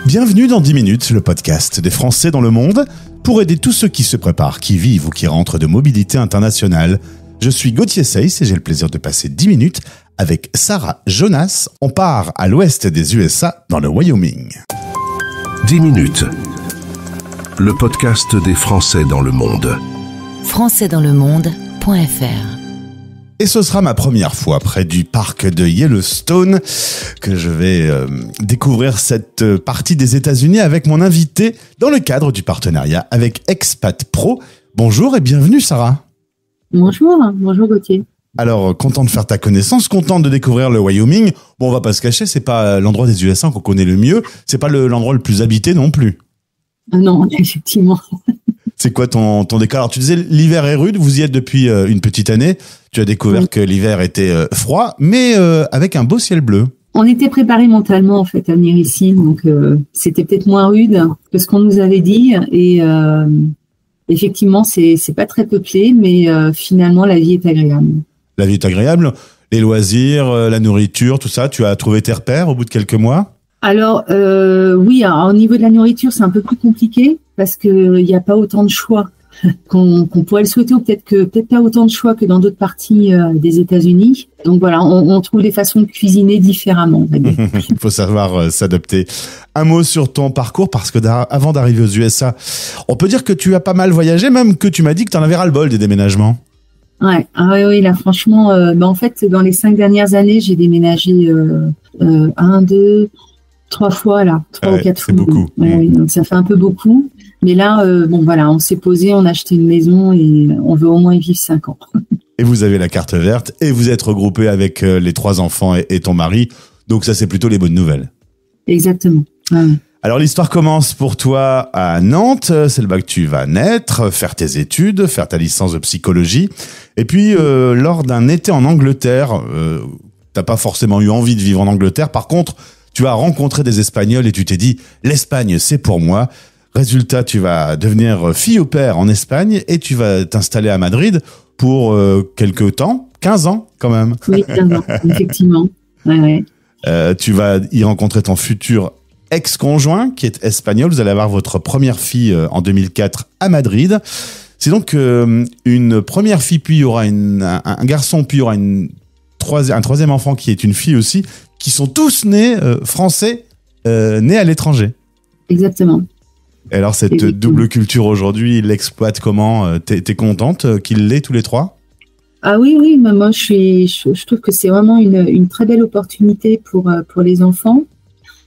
Bienvenue dans 10 minutes, le podcast des Français dans le monde, pour aider tous ceux qui se préparent, qui vivent ou qui rentrent de mobilité internationale. Je suis Gauthier Seyss et j'ai le plaisir de passer 10 minutes avec Sarah Jonas. On part à l'ouest des USA, dans le Wyoming. 10 minutes, le podcast des Français dans le monde. françaisdanslemonde.fr. Et ce sera ma première fois près du parc de Yellowstone que je vais découvrir cette partie des États-Unis avec mon invité dans le cadre du partenariat avec Expat Pro. Bonjour et bienvenue Sarah. Bonjour Gauthier. Alors, content de faire ta connaissance, content de découvrir le Wyoming. Bon, on va pas se cacher, c'est pas l'endroit des USA qu'on connaît le mieux, c'est pas l'endroit le plus habité non plus. Non, effectivement. C'est quoi ton décor? Alors, tu disais l'hiver est rude, vous y êtes depuis une petite année. Tu as découvert que l'hiver était froid, mais avec un beau ciel bleu. On était préparé mentalement en fait à venir ici, donc c'était peut-être moins rude que ce qu'on nous avait dit. Et effectivement, c'est pas très peuplé, mais finalement la vie est agréable. La vie est agréable. Les loisirs, la nourriture, tout ça. Tu as trouvé tes repères au bout de quelques mois? Alors oui, alors, au niveau de la nourriture, c'est un peu plus compliqué parce que il n'y a pas autant de choix qu'on pourrait le souhaiter, ou peut-être pas autant de choix que dans d'autres parties des États-Unis. Donc voilà, on trouve des façons de cuisiner différemment, on va dire. Il faut savoir s'adapter. Un mot sur ton parcours, parce que avant d'arriver aux USA, on peut dire que tu as pas mal voyagé, même que tu m'as dit que tu en avais ras-le-bol des déménagements. Ouais, oui, là franchement, en fait, dans les 5 dernières années, j'ai déménagé 1, 2, 3 fois là, 3 ou 4 fois. C'est beaucoup. Oui, donc ça fait un peu beaucoup. Mais là, on s'est posé, on a acheté une maison et on veut au moins y vivre 5 ans. Et vous avez la carte verte et vous êtes regroupé avec les 3 enfants et ton mari. Donc ça, c'est plutôt les bonnes nouvelles. Exactement. Ouais. Alors l'histoire commence pour toi à Nantes. C'est là-bas que tu vas naître, faire tes études, faire ta licence de psychologie. Et puis, lors d'un été en Angleterre, t'as pas forcément eu envie de vivre en Angleterre. Par contre, tu as rencontré des Espagnols et tu t'es dit, l'Espagne, c'est pour moi. Résultat, tu vas devenir fille au père en Espagne et tu vas t'installer à Madrid pour quelques temps, 15 ans quand même. Oui, 15 ans, effectivement. Ouais. Tu vas y rencontrer ton futur ex-conjoint qui est espagnol. Vous allez avoir votre première fille en 2004 à Madrid. C'est donc une première fille, puis il y aura un garçon, puis il y aura un troisième enfant qui est une fille aussi, qui sont tous nés français, nés à l'étranger. Exactement. Et alors, cette double culture aujourd'hui, il l'exploite comment? T'es contente qu'il l'ait tous les 3? Ah oui, moi je trouve que c'est vraiment une très belle opportunité pour les enfants.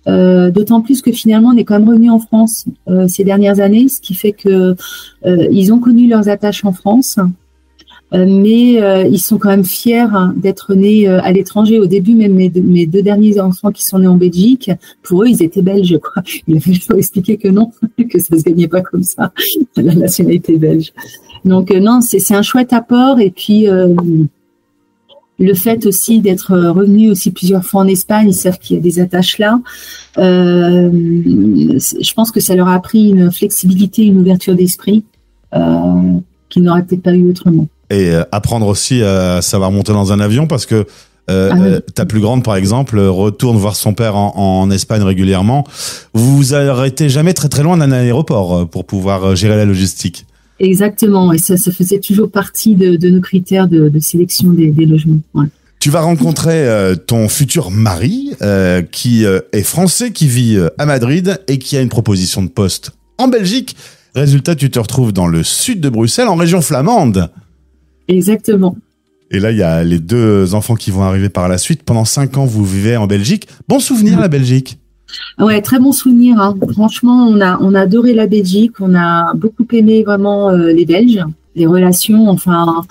D'autant plus que finalement, on est quand même revenu en France ces dernières années, ce qui fait que ils ont connu leurs attaches en France. Mais ils sont quand même fiers d'être nés à l'étranger. Au début, même mes 2 derniers enfants qui sont nés en Belgique, pour eux, ils étaient belges, quoi. Il a fallu leur expliquer que non, que ça se gagnait pas comme ça, la nationalité belge. Donc non, c'est un chouette apport. Et puis le fait aussi d'être revenu aussi plusieurs fois en Espagne, ils savent qu'il y a des attaches là. Je pense que ça leur a appris une flexibilité, une ouverture d'esprit qu'ils n'auraient peut-être pas eu autrement. Et apprendre aussi à savoir monter dans un avion, parce que ta plus grande, par exemple, retourne voir son père en Espagne régulièrement. Vous arrêtez jamais très très loin d'un aéroport pour pouvoir gérer la logistique. Exactement, et ça faisait toujours partie de nos critères de sélection des logements. Ouais. Tu vas rencontrer ton futur mari qui est français, qui vit à Madrid et qui a une proposition de poste en Belgique. Résultat, tu te retrouves dans le sud de Bruxelles, en région flamande. Exactement. Et là, il y a les 2 enfants qui vont arriver par la suite. Pendant 5 ans, vous vivez en Belgique. Bon souvenir, la Belgique? Ouais, très bon souvenir. Hein. Franchement, on a adoré la Belgique. On a beaucoup aimé vraiment les Belges, les relations. Enfin,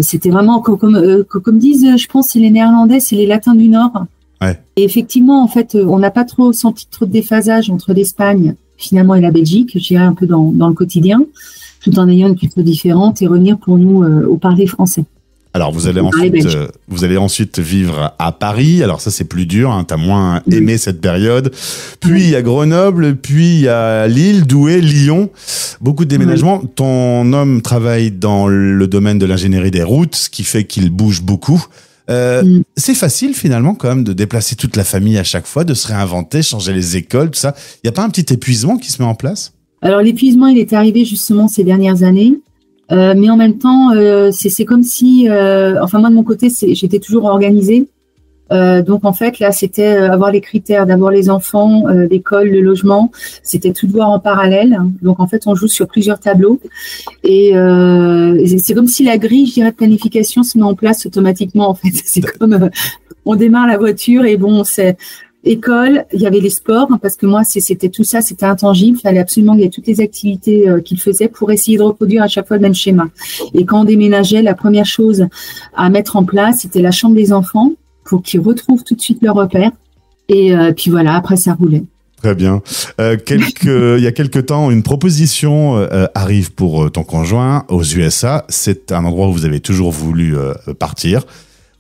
c'était vraiment comme disent, je pense, c'est les Néerlandais, c'est les Latins du Nord. Ouais. Et effectivement, en fait, on n'a pas senti trop de déphasage entre l'Espagne finalement et la Belgique. Je dirais un peu dans le quotidien, tout en ayant une culture différente et revenir pour nous au parler français. Alors, vous allez ensuite vivre à Paris. Alors ça, c'est plus dur, hein. T'as moins aimé cette période. Puis, il y a Grenoble, puis il y a Lille, Douai, Lyon. Beaucoup de déménagements. Ton homme travaille dans le domaine de l'ingénierie des routes, ce qui fait qu'il bouge beaucoup. C'est facile finalement quand même de déplacer toute la famille à chaque fois, de se réinventer, changer les écoles, tout ça. Il n'y a pas un petit épuisement qui se met en place? Alors l'épuisement, il est arrivé justement ces dernières années. Mais en même temps, c'est comme si, enfin moi de mon côté, j'étais toujours organisée. Donc en fait là, c'était avoir les critères, d'abord les enfants, l'école, le logement, c'était tout devoir en parallèle. Donc en fait, on joue sur plusieurs tableaux et c'est comme si la grille, je dirais, de planification se met en place automatiquement. En fait, c'est comme on démarre la voiture et bon, c'est école, il y avait les sports, parce que moi, c'était tout ça, c'était intangible. Il fallait absolument qu'il y ait toutes les activités qu'il faisait pour essayer de reproduire à chaque fois le même schéma. Et quand on déménageait, la première chose à mettre en place, c'était la chambre des enfants pour qu'ils retrouvent tout de suite leur repère. Et puis voilà, après, ça roulait. Très bien. Il y a quelque temps, une proposition arrive pour ton conjoint aux USA. C'est un endroit où vous avez toujours voulu partir.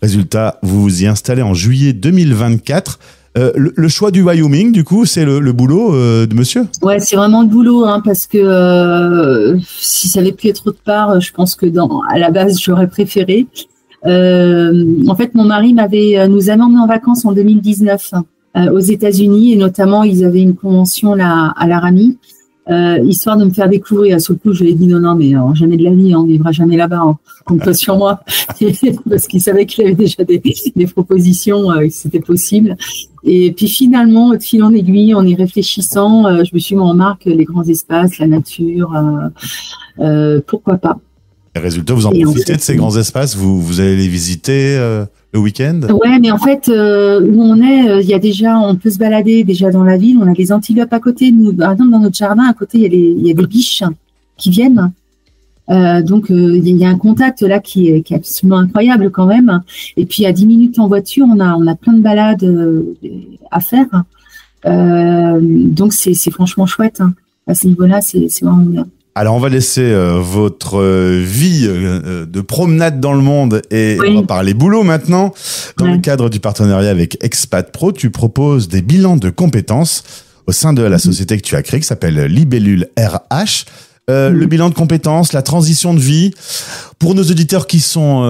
Résultat, vous vous y installez en juillet 2024. Le choix du Wyoming, du coup, c'est le boulot de monsieur? Ouais, c'est vraiment le boulot, parce que si ça avait pu être autre part, je pense que à la base, j'aurais préféré. En fait, mon mari nous avait emmenés en vacances en 2019 aux États-Unis, et notamment, ils avaient une convention là à Laramie, histoire de me faire découvrir. Sur le coup, je lui ai dit non, mais jamais de la vie, on ne vivra jamais là-bas, compte pas sur moi, parce qu'il savait qu'il avait déjà des propositions, que c'était possible. Et puis finalement, de fil en aiguille, en y réfléchissant, je me suis mis en marque les grands espaces, la nature, pourquoi pas. Et résultat, vous en profitez de ces grands espaces, vous allez les visiter le week-end? Ouais, mais en fait, où on est, il y a déjà, on peut se balader déjà dans la ville. On a des antilopes à côté. Nous, par exemple, dans notre jardin, à côté, il y a des biches qui viennent. Donc, il y a un contact là qui est absolument incroyable quand même. Et puis, à 10 minutes en voiture, on a plein de balades à faire. Donc, c'est franchement chouette. À ce niveau-là, c'est vraiment bien. Alors, on va laisser votre vie de promenade dans le monde et on va parler boulot maintenant. Dans le cadre du partenariat avec Expat Pro, tu proposes des bilans de compétences au sein de la société que tu as créée qui s'appelle Libellule RH. Le bilan de compétences, la transition de vie. Pour nos auditeurs qui sont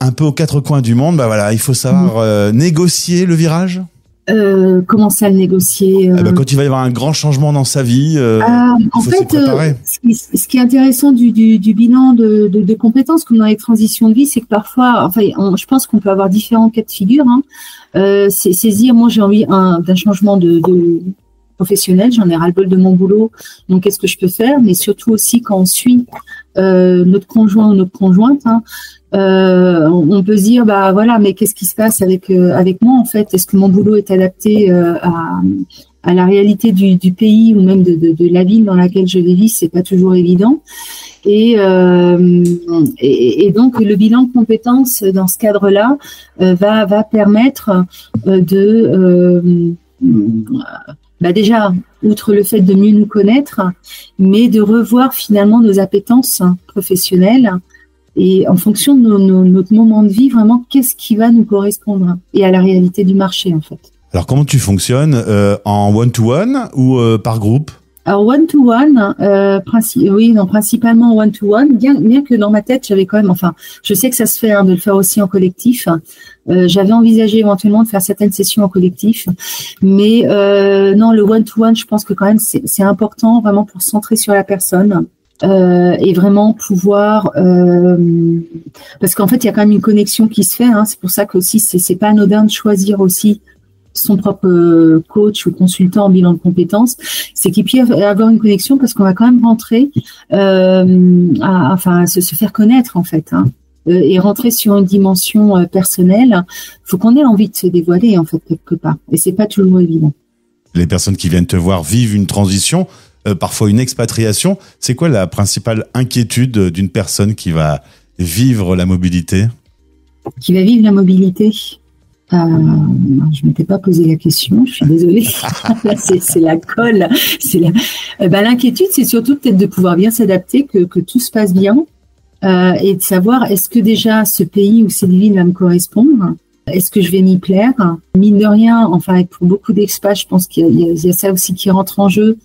un peu aux quatre coins du monde, il faut savoir négocier le virage. Comment ça, le négocier quand il va y avoir un grand changement dans sa vie, en fait, ce qui est intéressant du bilan de compétences, comme dans les transitions de vie, c'est que parfois, je pense qu'on peut avoir différents cas de figure. C'est saisir, moi j'ai envie d'un changement de professionnel, j'en ai ras-le-bol de mon boulot, donc qu'est-ce que je peux faire? Mais surtout aussi quand on suit notre conjoint ou notre conjointe, on peut se dire mais qu'est-ce qui se passe avec moi en fait? Est-ce que mon boulot est adapté à la réalité du pays ou même de la ville dans laquelle je vais vivre? C'est pas toujours évident. Et donc le bilan de compétences dans ce cadre-là va permettre déjà, outre le fait de mieux nous connaître, mais de revoir finalement nos appétences professionnelles et en fonction de notre moment de vie, vraiment, qu'est-ce qui va nous correspondre et à la réalité du marché, en fait. Alors, comment tu fonctionnes en one-to-one ou par groupe? Alors, one-to-one, principalement one-to-one, bien que dans ma tête, j'avais quand même, je sais que ça se fait de le faire aussi en collectif. J'avais envisagé éventuellement de faire certaines sessions en collectif, mais non, le one-to-one, je pense que quand même, c'est important vraiment pour se centrer sur la personne. Et vraiment pouvoir parce qu'en fait il y a quand même une connexion qui se fait, c'est pour ça que aussi c'est pas anodin de choisir aussi son propre coach ou consultant en bilan de compétences, c'est qu'il puisse avoir une connexion parce qu'on va quand même rentrer se faire connaître en fait, et rentrer sur une dimension personnelle. Faut qu'on ait envie de se dévoiler en fait quelque part, et c'est pas toujours évident. Les personnes qui viennent te voir vivent une transition, parfois une expatriation. C'est quoi la principale inquiétude d'une personne qui va vivre la mobilité? Qui va vivre la mobilité? Je ne m'étais pas posé la question, je suis désolée. Là, c'est la colle. L'inquiétude, c'est surtout peut-être de pouvoir bien s'adapter, que tout se passe bien, et de savoir est-ce que déjà ce pays ou cette ville va me correspondre? Est-ce que je vais m'y plaire? Mine de rien, pour beaucoup d'expats, je pense qu'il y a ça aussi qui rentre en jeu.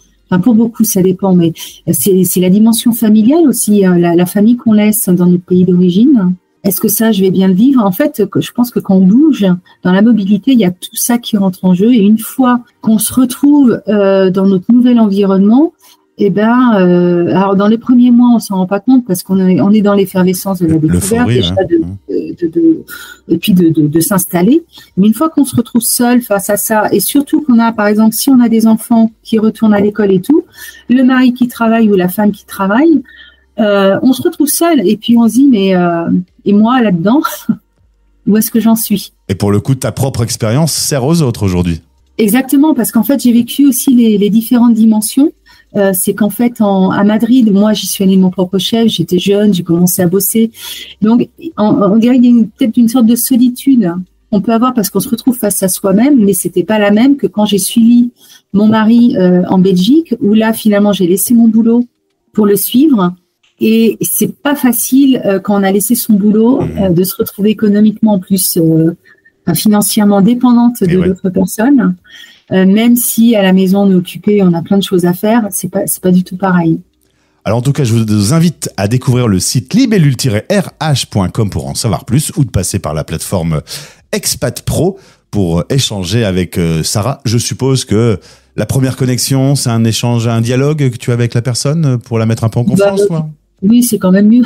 Pour beaucoup, ça dépend, mais c'est la dimension familiale aussi, la famille qu'on laisse dans notre pays d'origine. est-ce que ça, je vais bien le vivre? En fait, je pense que quand on bouge, dans la mobilité, il y a tout ça qui rentre en jeu. Et une fois qu'on se retrouve dans notre nouvel environnement, alors dans les premiers mois, on s'en rend pas compte parce qu'on est dans l'effervescence de la découverte, déjà et puis de s'installer. Mais une fois qu'on se retrouve seul face à ça, et surtout qu'on a, par exemple, si on a des enfants qui retournent à l'école et tout, le mari qui travaille ou la femme qui travaille, on se retrouve seul et puis on se dit mais et moi là-dedans, où est-ce que j'en suis? Et pour le coup, ta propre expérience sert aux autres aujourd'hui. Exactement, parce qu'en fait, j'ai vécu aussi les différentes dimensions. C'est qu'en fait, à Madrid, moi, j'y suis allée de mon propre chef, j'étais jeune, j'ai commencé à bosser. Donc, on dirait qu'il y a peut-être une sorte de solitude qu'on peut avoir parce qu'on se retrouve face à soi-même, mais c'était pas la même que quand j'ai suivi mon mari en Belgique, où là, finalement, j'ai laissé mon boulot pour le suivre. Et c'est pas facile quand on a laissé son boulot de se retrouver économiquement en plus financièrement dépendante de l'autre personne. Même si à la maison on est occupé, on a plein de choses à faire, c'est pas du tout pareil. Alors en tout cas, je vous invite à découvrir le site libellule-rh.com pour en savoir plus ou de passer par la plateforme Expat Pro pour échanger avec Sarah. Je suppose que la première connexion, c'est un échange, un dialogue que tu as avec la personne pour la mettre un peu en confiance, quoi. Oui, c'est quand même mieux.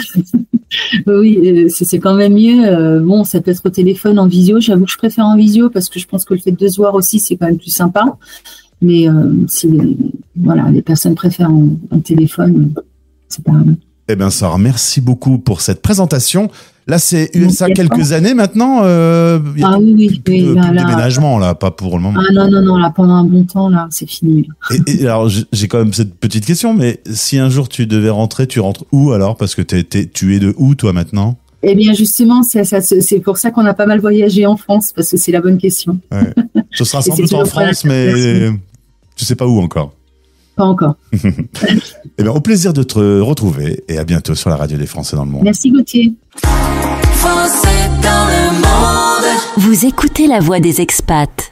Oui, c'est quand même mieux. Bon, ça peut être au téléphone, en visio. J'avoue que je préfère en visio parce que je pense que le fait de se voir aussi, c'est quand même plus sympa. Mais si les personnes préfèrent en téléphone, c'est pas grave. Eh bien, Sarah, merci beaucoup pour cette présentation. Là, c'est USA quelques années maintenant. Y a plus de déménagement, là, pas pour le moment. Ah non, là, pendant un bon temps, là, c'est fini. Et alors, j'ai quand même cette petite question, mais si un jour tu devais rentrer, tu rentres où alors? Parce que tu es de où, toi, maintenant? Eh bien, justement, c'est pour ça qu'on a pas mal voyagé en France, parce que c'est la bonne question. Ouais. Ce sera sans doute en France, mais tu sais pas où encore. Pas encore. Eh bien, au plaisir de te retrouver et à bientôt sur la radio des Français dans le monde. Merci Gauthier. Français dans le monde. Vous écoutez La Voix des expats.